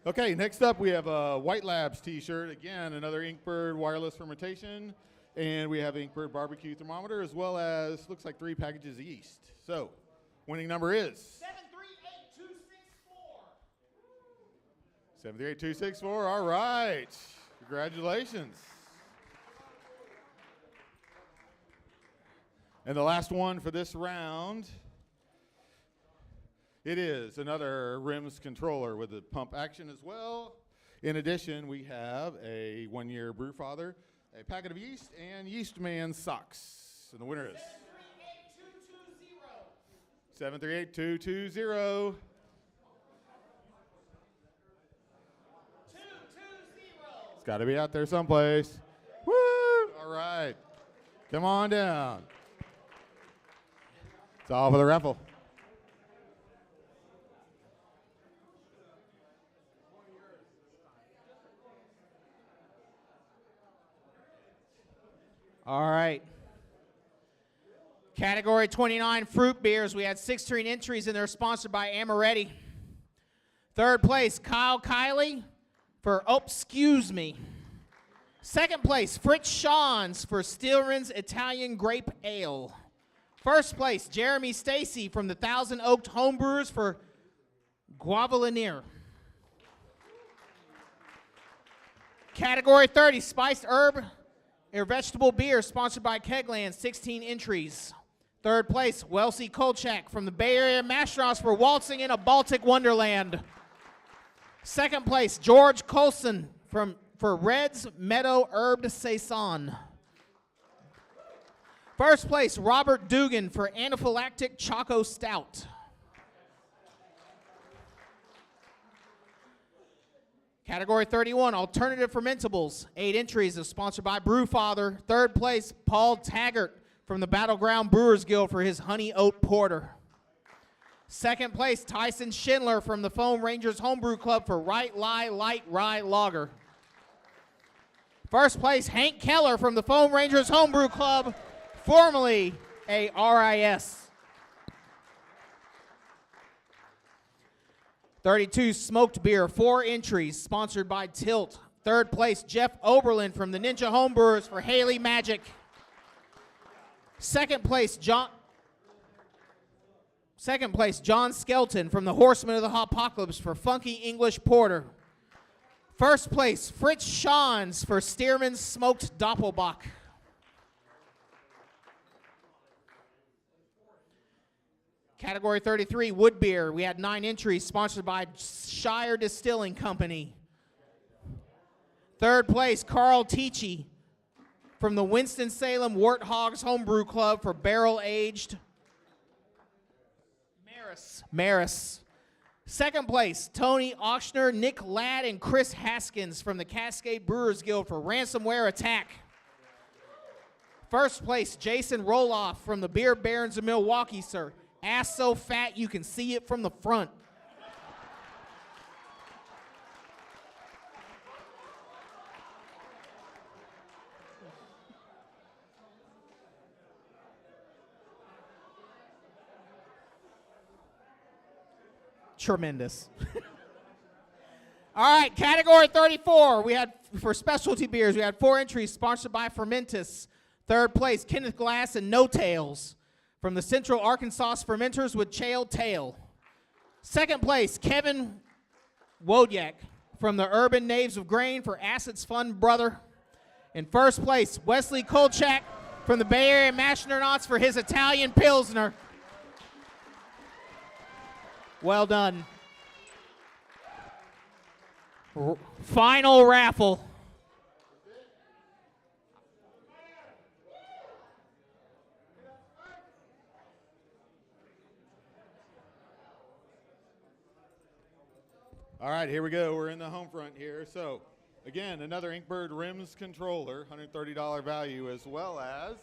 Okay, next up we have a White Labs t-shirt. Again, another Inkbird wireless fermentation. And we have an Inkbird barbecue thermometer, as well as, looks like 3 packages of yeast. So, winning number is 738-264. 738-264, all right. Congratulations. And the last one for this round, it is another Rims controller with a pump action as well. In addition, we have a 1-year Brewfather, a packet of yeast, and Yeastman socks. And the winner is 738-220. 738-220. It's got to be out there someplace. Woo! All right. Come on down. It's all for the raffle. All right. Category 29 fruit beers. We had 16 entries, and they're sponsored by Amaretti. Third place, Kyle Kiley for Excuse Me. Second place, Fritz Schans for Stilren's Italian Grape Ale. First place, Jeremy Stacy from the Thousand Oaks Homebrewers for Guavalinier. Category 30, Spiced Herb or Vegetable Beer, sponsored by Kegland, 16 entries. Third place, Wellesley Kolchak from the Bay Area Mastros for Waltzing in a Baltic Wonderland. Second place, George Colson for Red's Meadow Herb Saison. First place, Robert Dugan for Anaphylactic Choco Stout. Category 31, Alternative Fermentables. 8 entries is sponsored by Brewfather. Third place, Paul Taggart from the Battleground Brewers Guild for his Honey Oat Porter. Second place, Tyson Schindler from the Foam Rangers Homebrew Club for Right Lie Light Rye Lager. First place, Hank Keller from the Foam Rangers Homebrew Club, formerly a RIS. 32 smoked beer, 4 entries, sponsored by Tilt. Third place, Jeff Oberlin from the Ninja Homebrewers for Haley Magic. Second place, John Skelton from the Horsemen of the Apocalypse for Funky English Porter. First place, Fritz Schans for Stearman's Smoked Doppelbock. Category 33, wood beer. We had 9 entries, sponsored by Shire Distilling Company. Third place, Carl Tichy from the Winston-Salem Warthogs Homebrew Club for barrel-aged Maris. Second place, Tony Ochsner, Nick Ladd, and Chris Haskins from the Cascade Brewers Guild for Ransomware Attack. First place, Jason Roloff from the Beer Barons of Milwaukee, sir. Ass so fat you can see it from the front. Tremendous. All right, category 34. We had, for specialty beers, we had 4 entries sponsored by Fermentus. Third place, Kenneth Glass and No Tails from the Central Arkansas Fermenters with Chael Tail. Second place, Kevin Wojak from the Urban Knaves of Grain for Acid's Fun Brother. In first place, Wesley Kolchak from the Bay Area Masternauts for his Italian Pilsner. Well done. Final raffle. All right, here we go. We're in the home front here. So, again, another Inkbird Rims controller, $130 value, as well as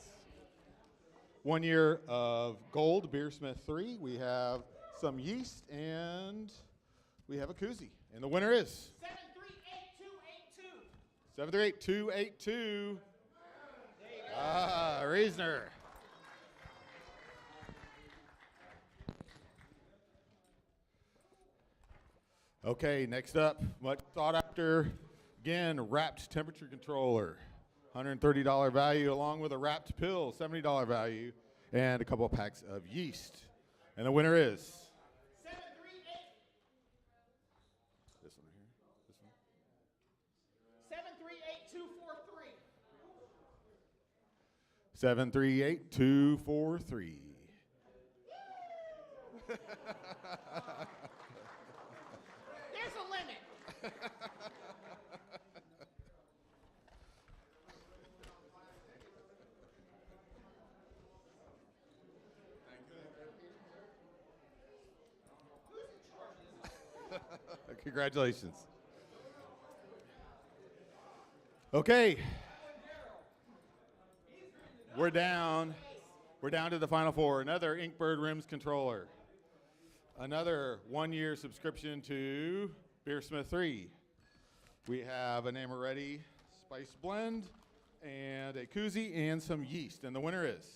1 year of gold Beersmith 3. We have some yeast, and we have a koozie. And the winner is 738-282. 738-282. Reisner. Okay, next up, much sought after, again, wrapped temperature controller, $130 value, along with a wrapped pill, $70 value, and a couple of packs of yeast. And the winner is 738. This one here. This one. 738-243. 738-243. There's a limit. Congratulations. Okay. We're down to the final 4. Another Inkbird Rims controller. Another 1 year subscription to Beersmith 3. We have an Amaretti spice blend and a koozie and some yeast. And the winner is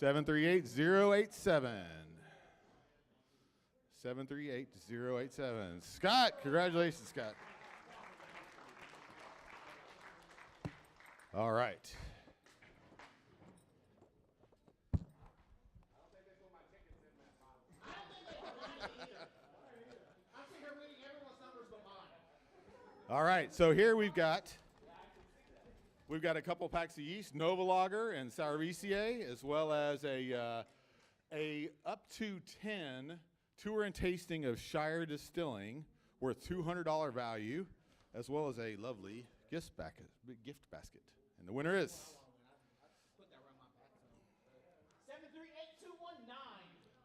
738-087. 738-087. 738-087. Scott, congratulations, Scott. All right. All right, so here we've got a couple packs of yeast, Nova Lager and Souricier, as well as a up to 10 tour and tasting of Shire Distilling, worth $200 value, as well as a lovely gift basket. And the winner is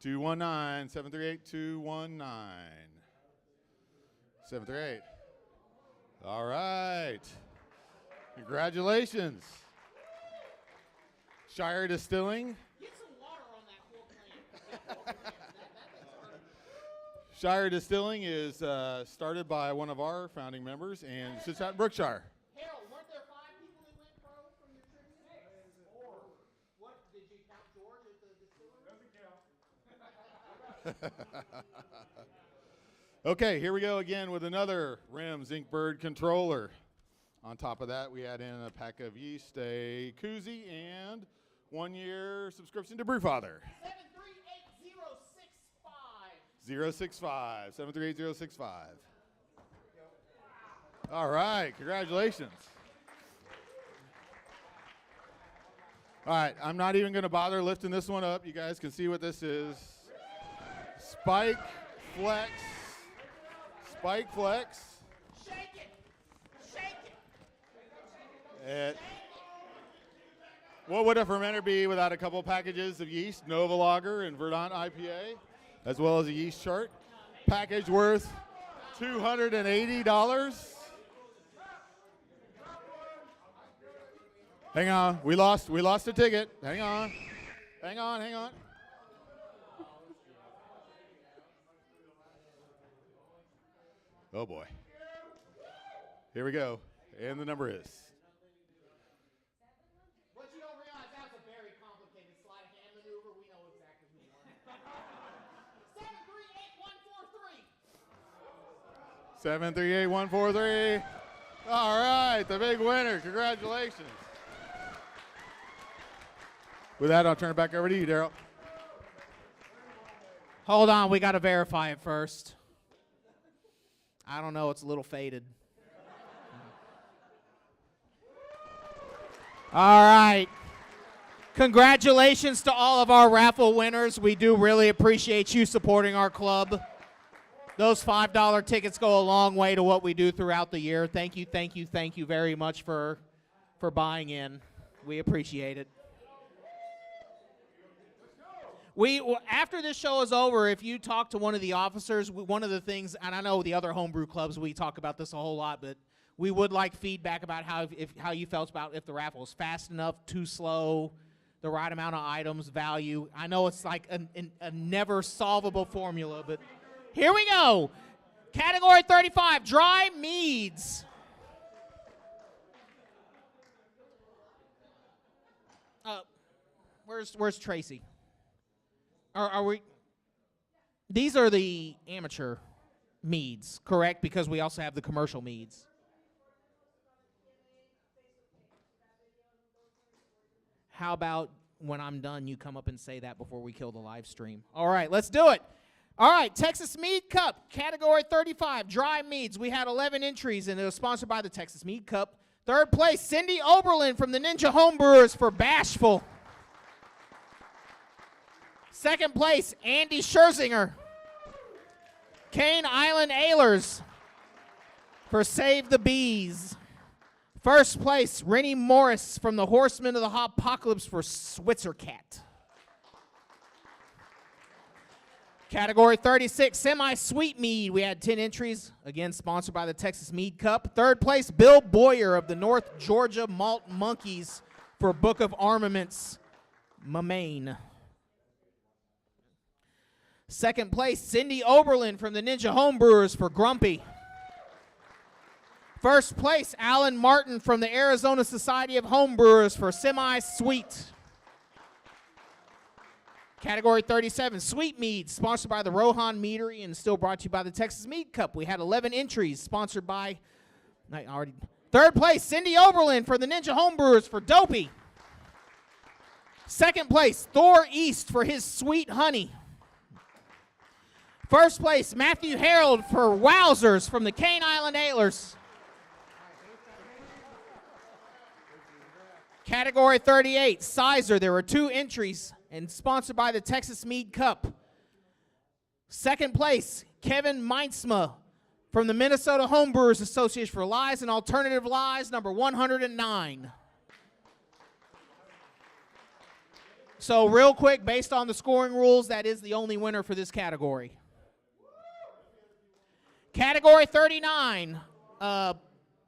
738-219. 738-219. 738. All right. Congratulations. Shire Distilling. Get some water on that Shire Distilling is started by one of our founding members and sits out in Brookshire. Harold, weren't there 5 people that went pro from your trivia? 4. What, did you count George at the distillery? Doesn't count. Okay, here we go again with another Rims Inkbird controller. On top of that, we add in a pack of yeast, a koozie, and 1-year subscription to Brewfather. 738065. 738-065. All right, congratulations. All right, I'm not even going to bother lifting this one up. You guys can see what this is. Spike Flex. Spike Flex. Shake it. Shake it. What would a fermenter be without a couple packages of yeast, Nova Lager and Verdant IPA, as well as a yeast chart? Package worth $280. Hang on, we lost a ticket. Hang on. Oh boy. Here we go. And the number is. But you don't realize that was a very complicated sleight of hand maneuver. We know exactly who you are. 738-143. All right, the big winner. Congratulations. With that, I'll turn it back over to you, Daryl. Hold on, we got to verify it first. I don't know, it's a little faded. All right. Congratulations to all of our raffle winners. We do really appreciate you supporting our club. Those $5 tickets go a long way to what we do throughout the year. Thank you very much for buying in. We appreciate it. After this show is over, if you talk to one of the officers, one of the things, and I know the other homebrew clubs, we talk about this a whole lot, but we would like feedback about how you felt about if the raffle was fast enough, too slow, the right amount of items, value. I know it's like a never solvable formula, but here we go. Category 35, dry meads. Where's Tracy? Are we? These are the amateur meads, correct? Because we also have the commercial meads. How about when I'm done, you come up and say that before we kill the live stream? All right, let's do it. All right, Texas Mead Cup, Category 35, dry meads. We had 11 entries, and it was sponsored by the Texas Mead Cup. Third place, Cindy Oberlin from the Ninja Homebrewers for Bashful. Second place, Andy Scherzinger, Cane Island Alers for Save the Bees. First place, Rennie Morris from the Horsemen of the Apocalypse for Switzer Cat. Category 36, semi-sweet mead. We had 10 entries, again sponsored by the Texas Mead Cup. Third place, Bill Boyer of the North Georgia Malt Monkeys for Book of Armaments, Maine. Second place, Cindy Oberlin from the Ninja Homebrewers for Grumpy. First place, Alan Martin from the Arizona Society of Homebrewers for Semi-Sweet. Category 37, Sweet Mead, sponsored by the Rohan Meadery and still brought to you by the Texas Mead Cup. We had 11 entries, sponsored by, Third place, Cindy Oberlin for the Ninja Homebrewers for Dopey. Second place, Thor East for his Sweet Honey. First place, Matthew Harold for Wowzers from the Cane Island Alers. Category 38, Sizer. There were 2 entries and sponsored by the Texas Mead Cup. Second place, Kevin Meinsma from the Minnesota Homebrewers Association for Lies and Alternative Lies, number 109. So real quick, based on the scoring rules, that is the only winner for this category. Category 39,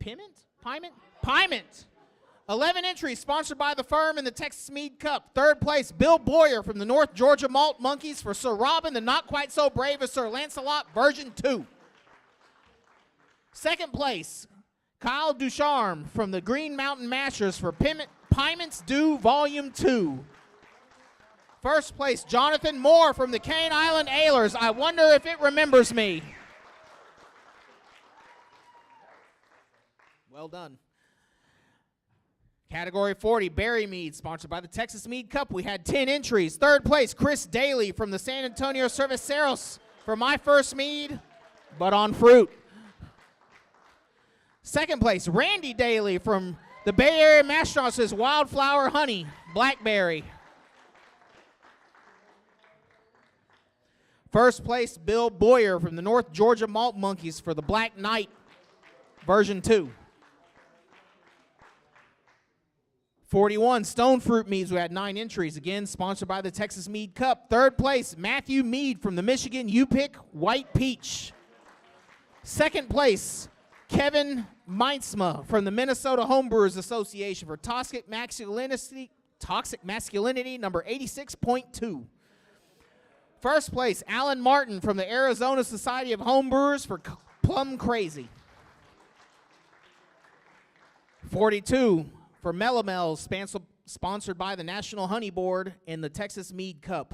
Piment 11 entries sponsored by the firm in the Texas Mead Cup. Third place, Bill Boyer from the North Georgia Malt Monkeys for Sir Robin, the Not Quite So Brave as Sir Lancelot, version 2. Second place, Kyle Ducharme from the Green Mountain Mashers for Piemont's Dew, volume 2. First place, Jonathan Moore from the Cane Island Alers. I wonder if it remembers me. Well done. Category 40, Berry Mead, sponsored by the Texas Mead Cup. We had 10 entries. Third place, Chris Daly from the San Antonio Cerveceros for My First Mead, but on fruit. Second place, Randy Daly from the Bay Area Masters says Wildflower Honey, Blackberry. First place, Bill Boyer from the North Georgia Malt Monkeys for the Black Knight, version 2. 41, Stone Fruit Meads. We had 9 entries, again sponsored by the Texas Mead Cup. Third place, Matthew Mead from the Michigan U-Pick White Peach. Second place, Kevin Meinsma from the Minnesota Homebrewers Association for Toxic Masculinity number 86.2. First place, Alan Martin from the Arizona Society of Homebrewers for Plum Crazy. 42, for Melomels, sponsored by the National Honey Board in the Texas Mead Cup.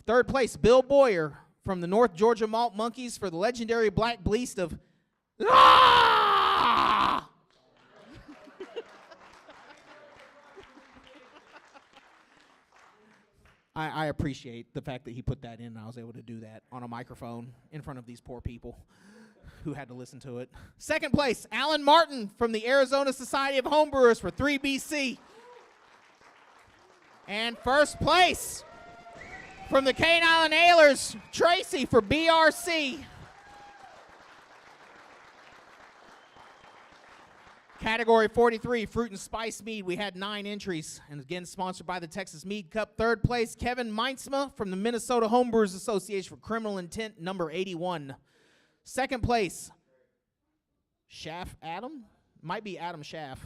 Third place, Bill Boyer from the North Georgia Malt Monkeys for the legendary Black Bleast of... Ah! I appreciate the fact that he put that in and I was able to do that on a microphone in front of these poor people who had to listen to it. Second place, Alan Martin from the Arizona Society of Homebrewers for 3BC. And first place, from the Cane Island Alers, Tracy for BRC. Category 43, Fruit and Spice Mead. We had 9 entries, and again sponsored by the Texas Mead Cup. Third place, Kevin Meinsma from the Minnesota Homebrewers Association for Criminal Intent, number 81. Second place, Schaff Adam, might be Adam Schaff,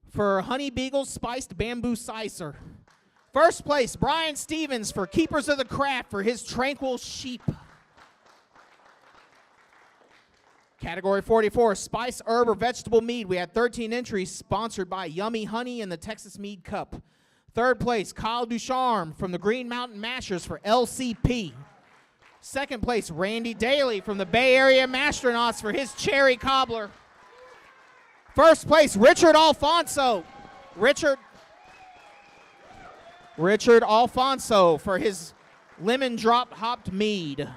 for Honey Beagle Spiced Bamboo Sicer. First place, Brian Stevens for Keepers of the Craft for his Tranquil Sheep. Category 44, Spice Herb or Vegetable Mead. We had 13 entries sponsored by Yummy Honey and the Texas Mead Cup. Third place, Kyle Ducharme from the Green Mountain Mashers for LCP. Second place, Randy Daly from the Bay Area Mastronauts for his Cherry Cobbler. First place, Richard Alfonso. Richard Alfonso for his Lemon Drop Hopped Mead.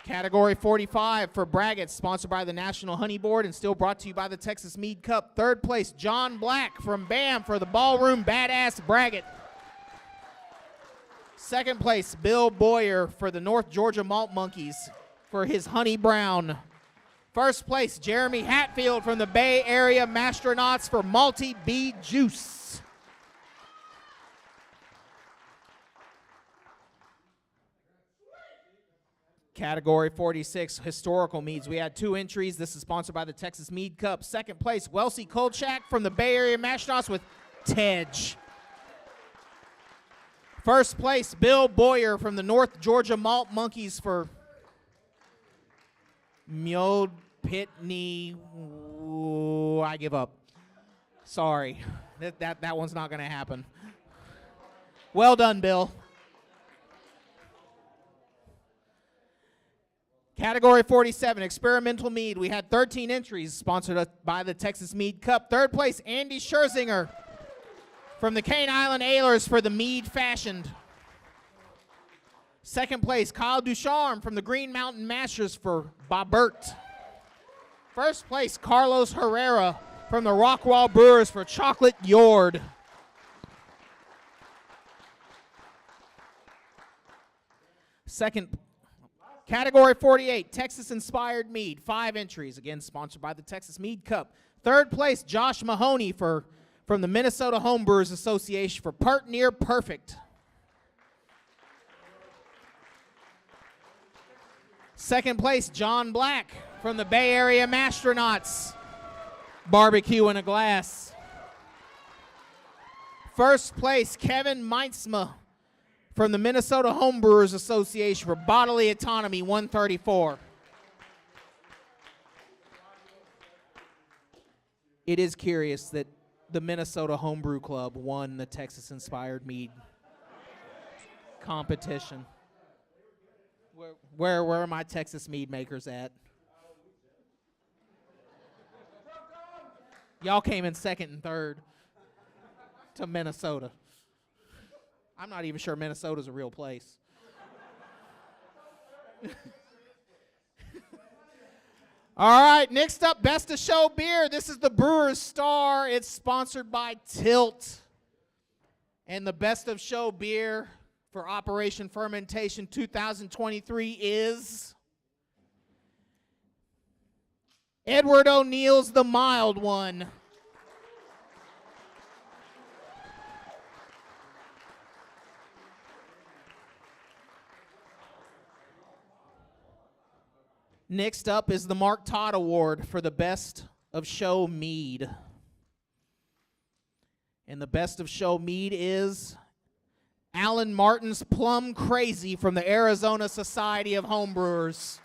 Category 45 for Braggots, sponsored by the National Honey Board and still brought to you by the Texas Mead Cup. Third place, John Black from BAM for the Ballroom Badass Braggot. Second place, Bill Boyer for the North Georgia Malt Monkeys for his Honey Brown. First place, Jeremy Hatfield from the Bay Area Mastronauts for Malty Bee Juice. Category 46, Historical Meads. We had 2 entries. This is sponsored by the Texas Mead Cup. Second place, Welsie Kolchak from the Bay Area Mastronauts with Tej. First place, Bill Boyer from the North Georgia Malt Monkeys for Mjod Pitney. Ooh, I give up. Sorry. That one's not going to happen. Well done, Bill. Category 47, Experimental Mead. We had 13 entries sponsored by the Texas Mead Cup. Third place, Andy Scherzinger from the Cane Island Alers for the Mead Fashioned. Second place, Kyle Ducharme from the Green Mountain Masters for Bobert. First place, Carlos Herrera from the Rockwall Brewers for Chocolate Yord. Second, Category 48, Texas-inspired mead, 5 entries, again sponsored by the Texas Mead Cup. Third place, Josh Mahoney from the Minnesota Homebrewers Association for Part Near Perfect. Second place, John Black from the Bay Area Mastronauts Barbecue in a glass. First place, Kevin Meitzma from the Minnesota Homebrewers Association for Bodily Autonomy 134. It is curious that the Minnesota Homebrew Club won the Texas-inspired mead competition. Where are my Texas mead makers at? Y'all came in second and third to Minnesota. I'm not even sure Minnesota's a real place. All right, next up, Best of Show beer. This is the Brewer's Star. It's sponsored by Tilt. And the Best of Show beer for Operation Fermentation 2023 is Edward O'Neill's The Mild One. Next up is the Mark Todd Award for the Best of Show Mead. And the Best of Show Mead is Alan Martin's Plum Crazy from the Arizona Society of Homebrewers.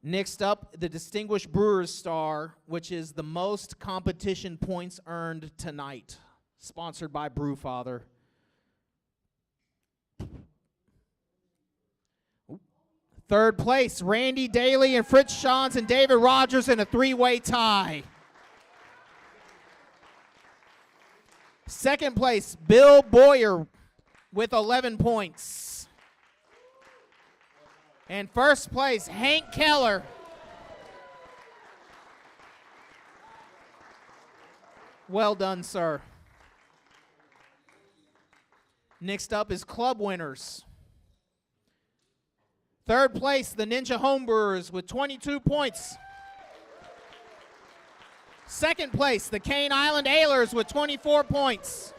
Next up, the Distinguished Brewer's Star, which is the most competition points earned tonight, sponsored by Brewfather. Third place, Randy Daly and Fritz Schanz and David Rogers in a three-way tie. Second place, Bill Boyer with 11 points. And first place, Hank Keller. Well done, sir. Next up is club winners. Third place, the Ninja Homebrewers with 22 points. Second place, the Cane Island Alers with 24 points.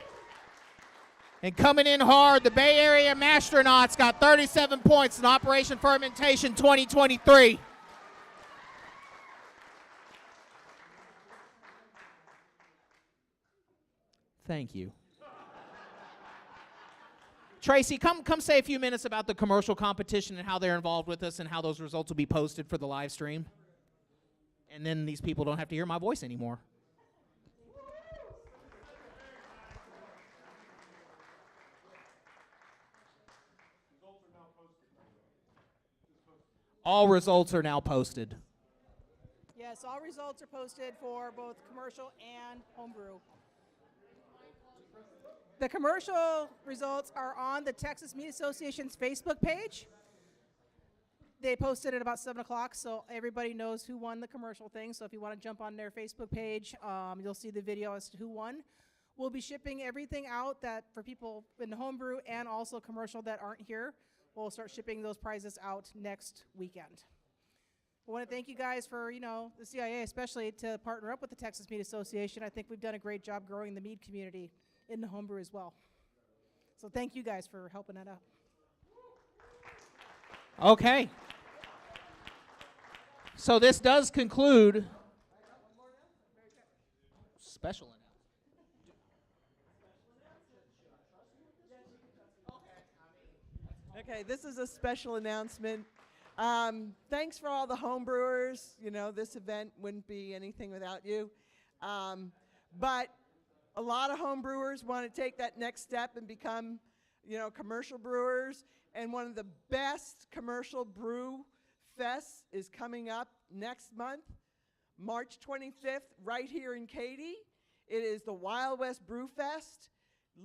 And coming in hard, the Bay Area Mastronauts got 37 points in Operation Fermentation 2023. Thank you. Tracy, come say a few minutes about the commercial competition and how they're involved with us and how those results will be posted for the live stream. And then these people don't have to hear my voice anymore. All results are now posted. Yes, all results are posted for both commercial and homebrew. The commercial results are on the Texas Mead Association's Facebook page. They posted at about 7 o'clock, so everybody knows who won the commercial thing. So if you want to jump on their Facebook page, you'll see the video as to who won. We'll be shipping everything out that for people in the homebrew and also commercial that aren't here. We'll start shipping those prizes out next weekend. I want to thank you guys for, the CIA especially, to partner up with the Texas Mead Association. I think we've done a great job growing the mead community in the homebrew as well. So thank you guys for helping that out. Okay. So this does conclude special announcement. Okay, this is a special announcement. Thanks for all the homebrewers. This event wouldn't be anything without you. But a lot of homebrewers want to take that next step and become, commercial brewers. And one of the best commercial brew fests is coming up next month, March 25th, right here in Katy. It is the Wild West Brew Fest.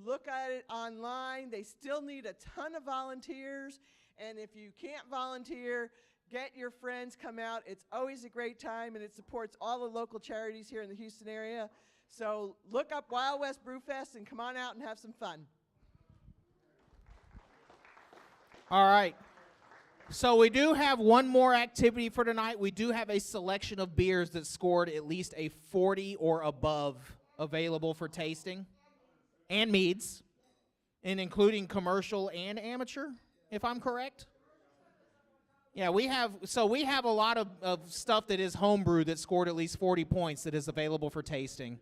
Look at it online. They still need a ton of volunteers. And if you can't volunteer, get your friends, come out. It's always a great time, and it supports all the local charities here in the Houston area. So look up Wild West Brew Fest and come on out and have some fun. All right. So we do have one more activity for tonight. We do have a selection of beers that scored at least a 40 or above available for tasting, and meads, and including commercial and amateur, if I'm correct. Yeah, we have a lot of stuff that is homebrew that scored at least 40 points that is available for tasting.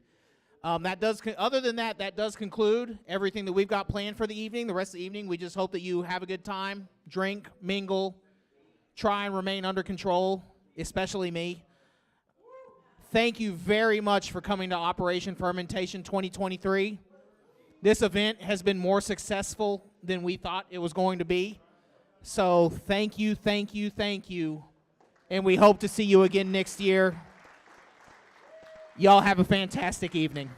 Other than that, that does conclude everything that we've got planned for the evening. The rest of the evening, we just hope that you have a good time, drink, mingle, try and remain under control, especially me. Thank you very much for coming to Operation Fermentation 2023. This event has been more successful than we thought it was going to be. So thank you, thank you, thank you. And we hope to see you again next year. Y'all have a fantastic evening.